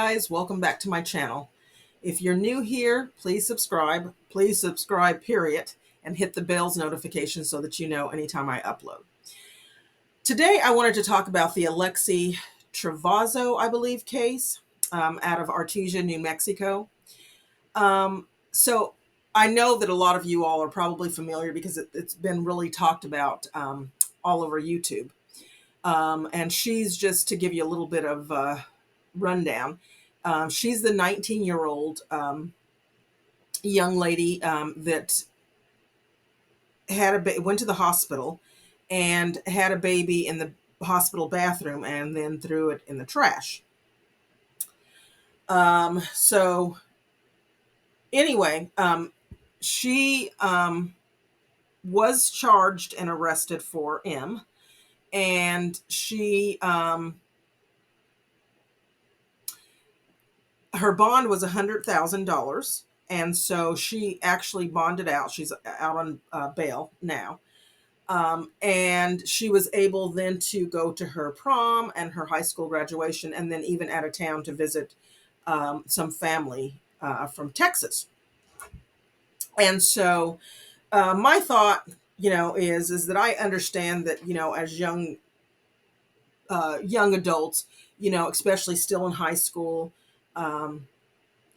guys, welcome back to my channel. If you're new here, please subscribe. Please subscribe, period, and hit the bell's notification so that you know anytime I upload. Today, I wanted to talk about the Alexee Trevizo, I believe, case out of Artesia, New Mexico. So I know that a lot of you all are probably familiar because it's been really talked about all over YouTube. And she's, just to give you a little bit of rundown, she's the 19-year-old young lady that went to the hospital and had a baby in the hospital bathroom and then threw it in the trash. So anyway, she was charged and arrested for M, and she her bond was $100,000, and so she actually bonded out. She's out on bail now, and she was able then to go to her prom and her high school graduation, and then even out of town to visit some family from Texas. And so my thought, is that I understand that, as young adults, especially still in high school,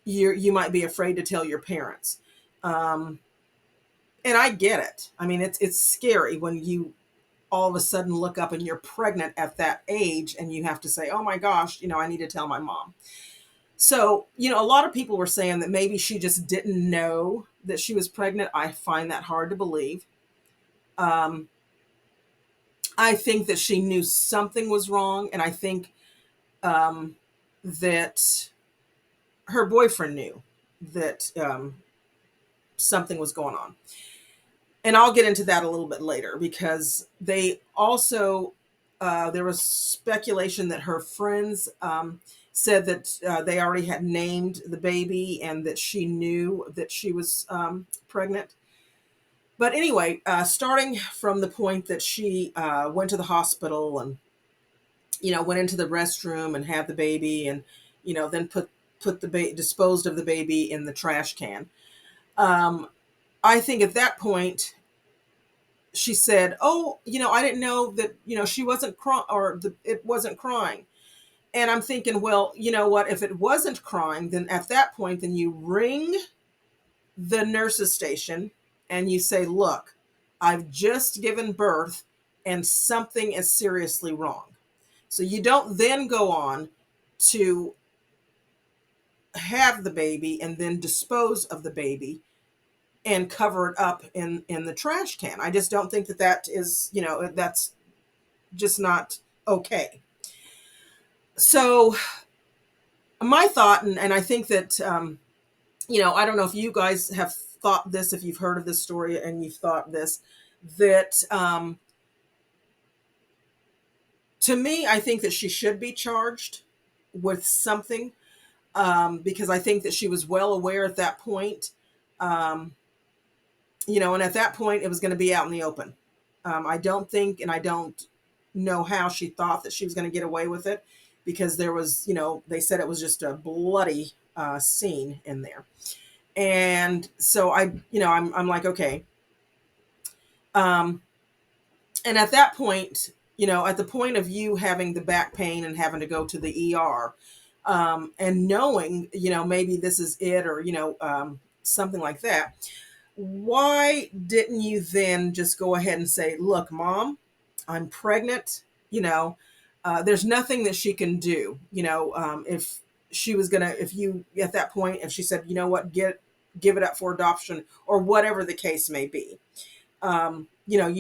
you might be afraid to tell your parents. And I get it. I mean, it's scary when you all of a sudden look up and you're pregnant at that age and you have to say, oh my gosh, I need to tell my mom. So, a lot of people were saying that maybe she just didn't know that she was pregnant. I find that hard to believe. I think that she knew something was wrong, and I think that her boyfriend knew that something was going on. And I'll get into that a little bit later, because they also, there was speculation that her friends said that they already had named the baby and that she knew that she was pregnant. But anyway, starting from the point that she went to the hospital and, went into the restroom and had the baby, and, then disposed of the baby in the trash can. I think at that point, she said, oh, I didn't know that, she wasn't crying, or it wasn't crying. And I'm thinking, well, you know what, if it wasn't crying, then at that point, then you ring the nurse's station and you say, look, I've just given birth and something is seriously wrong. So you don't then go on to have the baby and then dispose of the baby and cover it up in the trash can. I just don't think that is, that's just not okay. So my thought, and I think that, I don't know if you guys have thought this, if you've heard of this story and you've thought this, that to me, I think that she should be charged with something, because I think that she was well aware at that point, and at that point it was going to be out in the open. I don't think, and I don't know how she thought that she was going to get away with it, because there was, they said it was just a bloody scene in there. And so I'm like, okay. And at that point, at the point of you having the back pain and having to go to the ER, and knowing, maybe this is it, or, something like that, why didn't you then just go ahead and say, look, Mom, I'm pregnant, there's nothing that she can do, if she was gonna, if you, at that point, if she said, you know what, give it up for adoption, or whatever the case may be,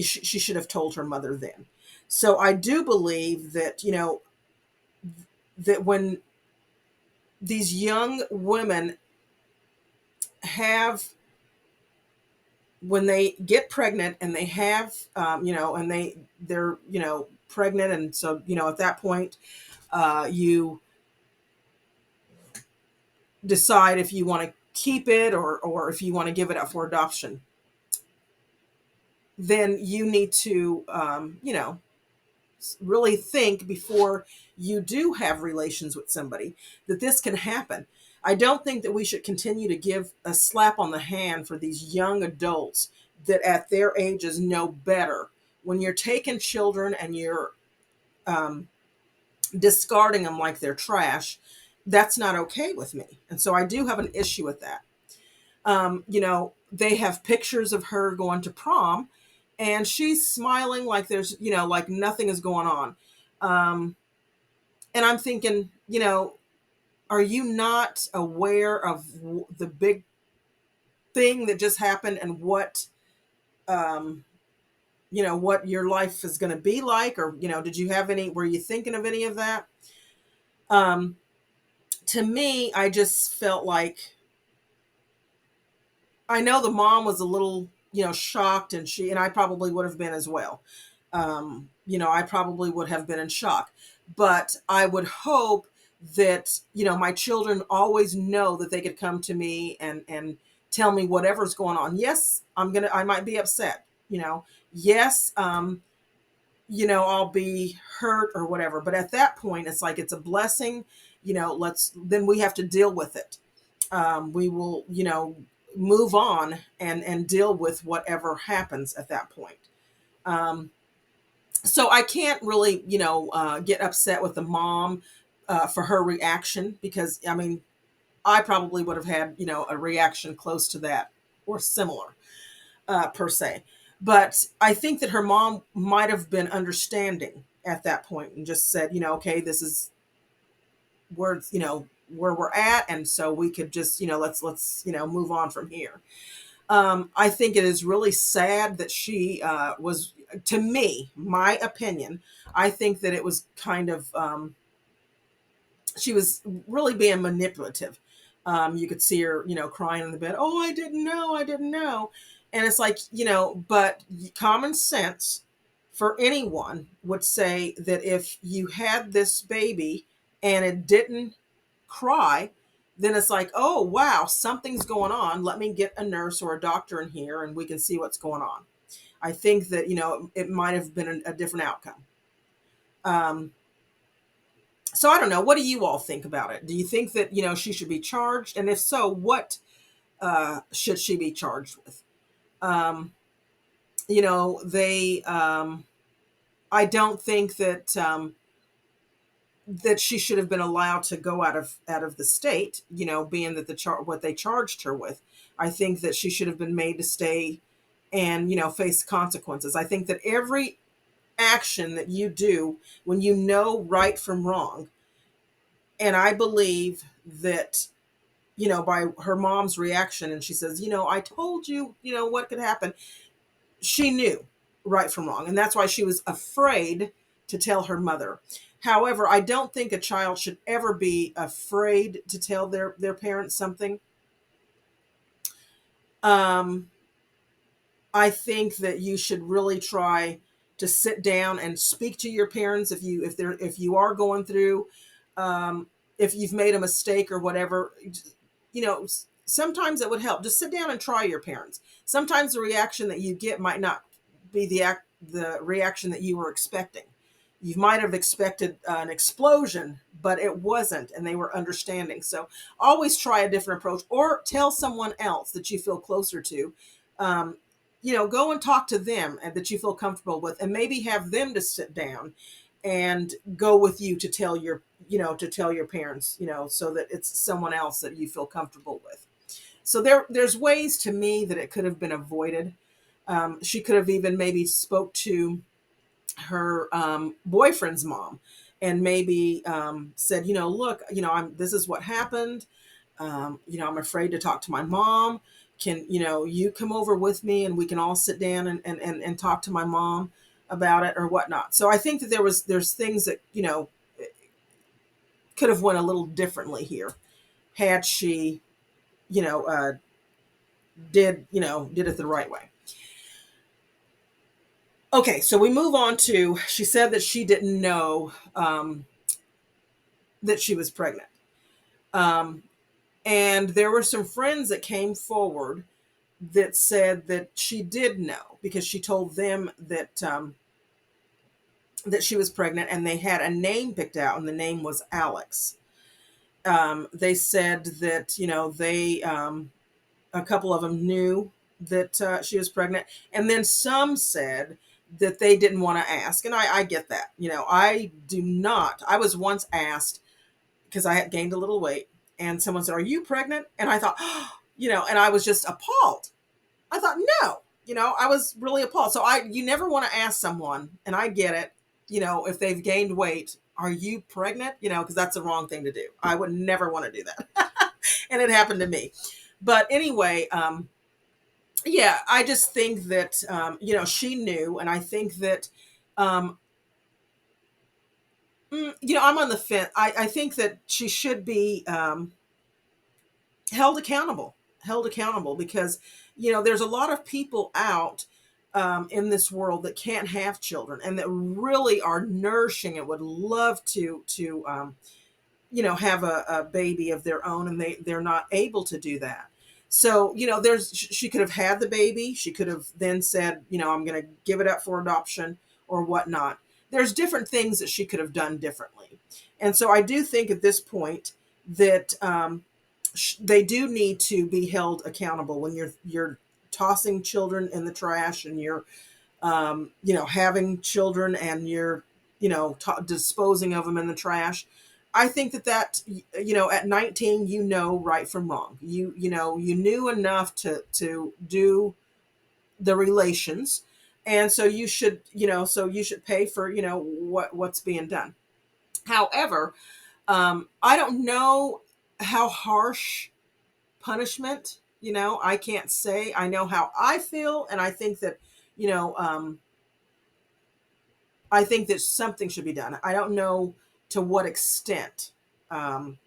she should have told her mother then. So I do believe that, that when these young women when they get pregnant and they have, and they're, pregnant. And so, at that point, you decide if you want to keep it, or if you want to give it up for adoption, then you need to, really think before you do have relations with somebody that this can happen. I don't think that we should continue to give a slap on the hand for these young adults that at their ages know better. When you're taking children and you're um, discarding them like they're trash, that's not okay with me. And so I do have an issue with that. They have pictures of her going to prom and she's smiling like there's, like nothing is going on. Um, and I'm thinking, are you not aware of the big thing that just happened and um, what your life is going to be like? Or, did you have were you thinking of any of that? Um, to me, I just felt like, I know the mom was a little, shocked, and I probably would have been as well. I probably would have been in shock, but I would hope that, my children always know that they could come to me and tell me whatever's going on. Yes, I might be upset, yes, I'll be hurt or whatever. But at that point, it's like, it's a blessing, then we have to deal with it. We will, move on and deal with whatever happens at that point. Um, so I can't really, get upset with the mom for her reaction, because I mean, I probably would have had, a reaction close to that or similar, per se. But I think that her mom might have been understanding at that point and just said, okay, this is where, where we're at. And so we could just, let's, move on from here. I think it is really sad that she was, to me, my opinion, I think that it was kind of, she was really being manipulative. You could see her, crying in the bed. Oh, I didn't know. I didn't know. And it's like, but common sense for anyone would say that if you had this baby and it didn't cry, then it's like, oh, wow, something's going on. Let me get a nurse or a doctor in here and we can see what's going on. I think that, it might have been a different outcome. Um, so I don't know. What do you all think about it? Do you think that, she should be charged? And if so, what should she be charged with? Um, I don't think that, that she should have been allowed to go out of the state, being that what they charged her with. I think that she should have been made to stay and, face consequences. I think that every action that you do when you know right from wrong, and I believe that, by her mom's reaction, and she says, I told you, what could happen. She knew right from wrong, and that's why she was afraid to tell her mother. However, I don't think a child should ever be afraid to tell their parents something. um, I think that you should really try to sit down and speak to your parents if you are going through, um, if you've made a mistake or whatever. Sometimes it would help. Just sit down and try your parents. Sometimes the reaction that you get might not be the reaction that you were expecting. You might have expected an explosion, but it wasn't, and they were understanding. So always try a different approach, or tell someone else that you feel closer to. Um, go and talk to them and that you feel comfortable with, and maybe have them to sit down and go with you to tell your parents, so that it's someone else that you feel comfortable with. So there's ways, to me, that it could have been avoided. She could have even maybe spoke to her boyfriend's mom and maybe said, look, this is what happened. I'm afraid to talk to my mom. Can, you come over with me and we can all sit down and talk to my mom about it or whatnot. So I think that there's things that, could have went a little differently here had she, you know, uh, did it the right way. Okay, so we move on to, she said that she didn't know that she was pregnant. Um, and there were some friends that came forward that said that she did know, because she told them that that she was pregnant, and they had a name picked out, and the name was Alex. They said that, a couple of them knew that she was pregnant, and then some said that they didn't want to ask. And I get that. I do not. I was once asked because I had gained a little weight, and someone said, "Are you pregnant?" And I thought, and I was just appalled. I thought, no, I was really appalled. So you never want to ask someone, and I get it, if they've gained weight, are you pregnant? Because that's the wrong thing to do. I would never want to do that. And it happened to me. But anyway, yeah, I just think that, she knew. And I think that, um, I'm on the fence. I think that she should be, held accountable, because, there's a lot of people out, in this world that can't have children and that really are nourishing and would love to have a baby of their own, and they're not able to do that. So, she could have had the baby. She could have then said, I'm going to give it up for adoption or whatnot. There's different things that she could have done differently. And so I do think at this point that, they do need to be held accountable when you're tossing children in the trash, and you're, having children, and you're, disposing of them in the trash. I think that, at 19, right from wrong. You knew enough to do the relations. And so you should pay for, what's being done. However, I don't know how harsh punishment, I can't say. I know how I feel, and I think that, you know, um, I think that something should be done. I don't know to what extent, um,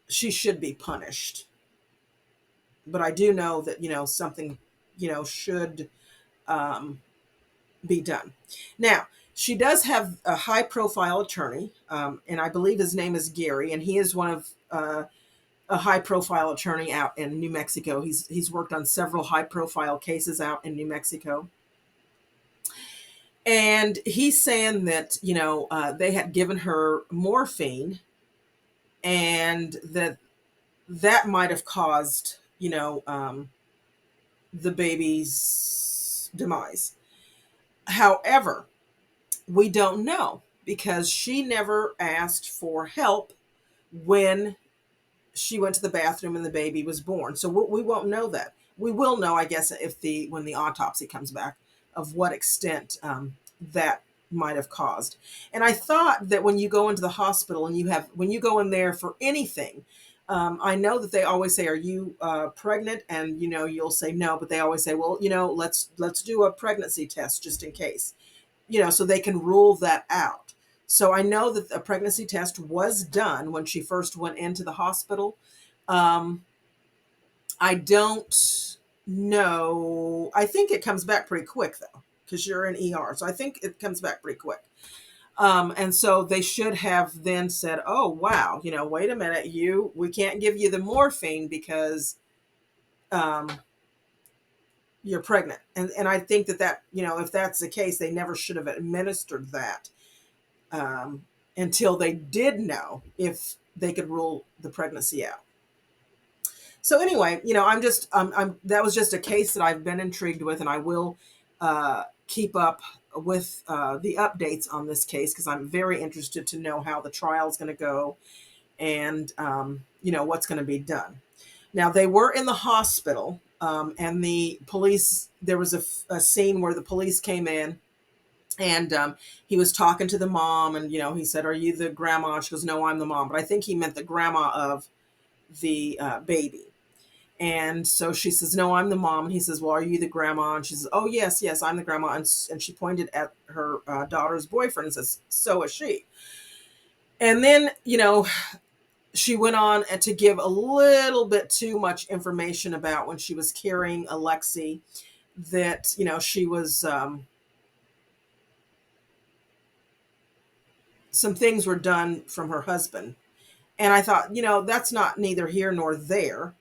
she should be punished, but I do know that, something, should, um, be done. Now, she does have a high profile attorney, and I believe his name is Gary, and he is one of, a high profile attorney out in New Mexico. He's worked on several high profile cases out in New Mexico. And he's saying that, they had given her morphine, and that might have caused, the baby's demise. However, we don't know, because she never asked for help when she went to the bathroom and the baby was born. So we won't know that. We will know, I guess, if when the autopsy comes back, of what extent, that might have caused. And I thought that when you go into the hospital, and when you go in there for anything, I know that they always say, "Are you pregnant?" And you'll say no, but they always say, "Well, let's do a pregnancy test just in case." So they can rule that out. So I know that a pregnancy test was done when she first went into the hospital. Um, I don't know. I think it comes back pretty quick, though, because you're in ER. So I think it comes back pretty quick. And so they should have then said, "Oh, wow, wait a minute, we can't give you the morphine because, um, you're pregnant." And I think that if that's the case, they never should have administered that, um, until they did know if they could rule the pregnancy out. So anyway, that was just a case that I've been intrigued with, and I will, keep up with, the updates on this case, because I'm very interested to know how the trial is going to go, and, what's going to be done. Now, they were in the hospital, and the police. There was a scene where the police came in, and, he was talking to the mom, and he said, "Are you the grandma?" She goes, "No, I'm the mom," but I think he meant the grandma of the, baby. And so she says, "No, I'm the mom." And he says, "Well, are you the grandma?" And she says, "Oh, yes, yes, I'm the grandma." And she pointed at her, daughter's boyfriend and says, "So is she." And then, she went on to give a little bit too much information about when she was carrying Alexee, that, she was, some things were done from her husband. And I thought, that's not neither here nor there.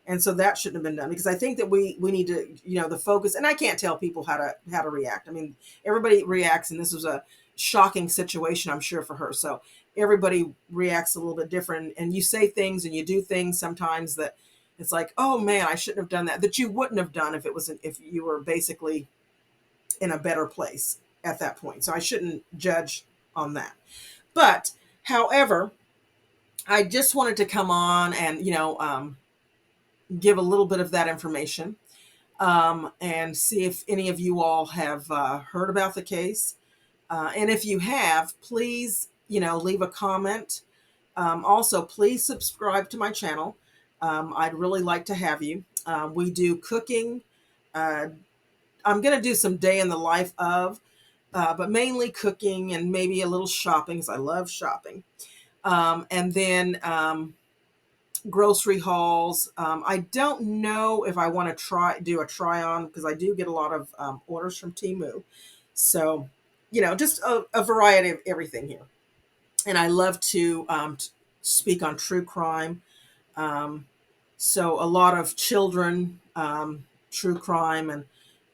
And so that shouldn't have been done, because I think that we need to, the focus. And I can't tell people how to react. I mean, everybody reacts, and this was a shocking situation, I'm sure, for her. So everybody reacts a little bit different, and you say things and you do things sometimes that it's like, oh man, I shouldn't have done that, that you wouldn't have done if you were basically in a better place at that point. So I shouldn't judge on that. But however, I just wanted to come on and give a little bit of that information, and see if any of you all have heard about the case. And if you have, please, leave a comment. Also, please subscribe to my channel. I'd really like to have you. We do cooking. Uh, I'm going to do some day in the life of, but mainly cooking and maybe a little shopping, because I love shopping. And then grocery hauls. I don't know if I want to do a try on, because I do get a lot of orders from Temu. So, just a variety of everything here. And I love to speak on true crime. Um, so a lot of children, true crime,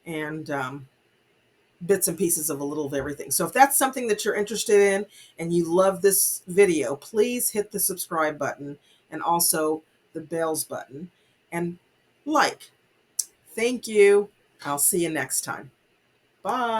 and bits and pieces of a little of everything. So if that's something that you're interested in and you love this video, please hit the subscribe button and also the bells button and like. Thank you. I'll see you next time. Bye.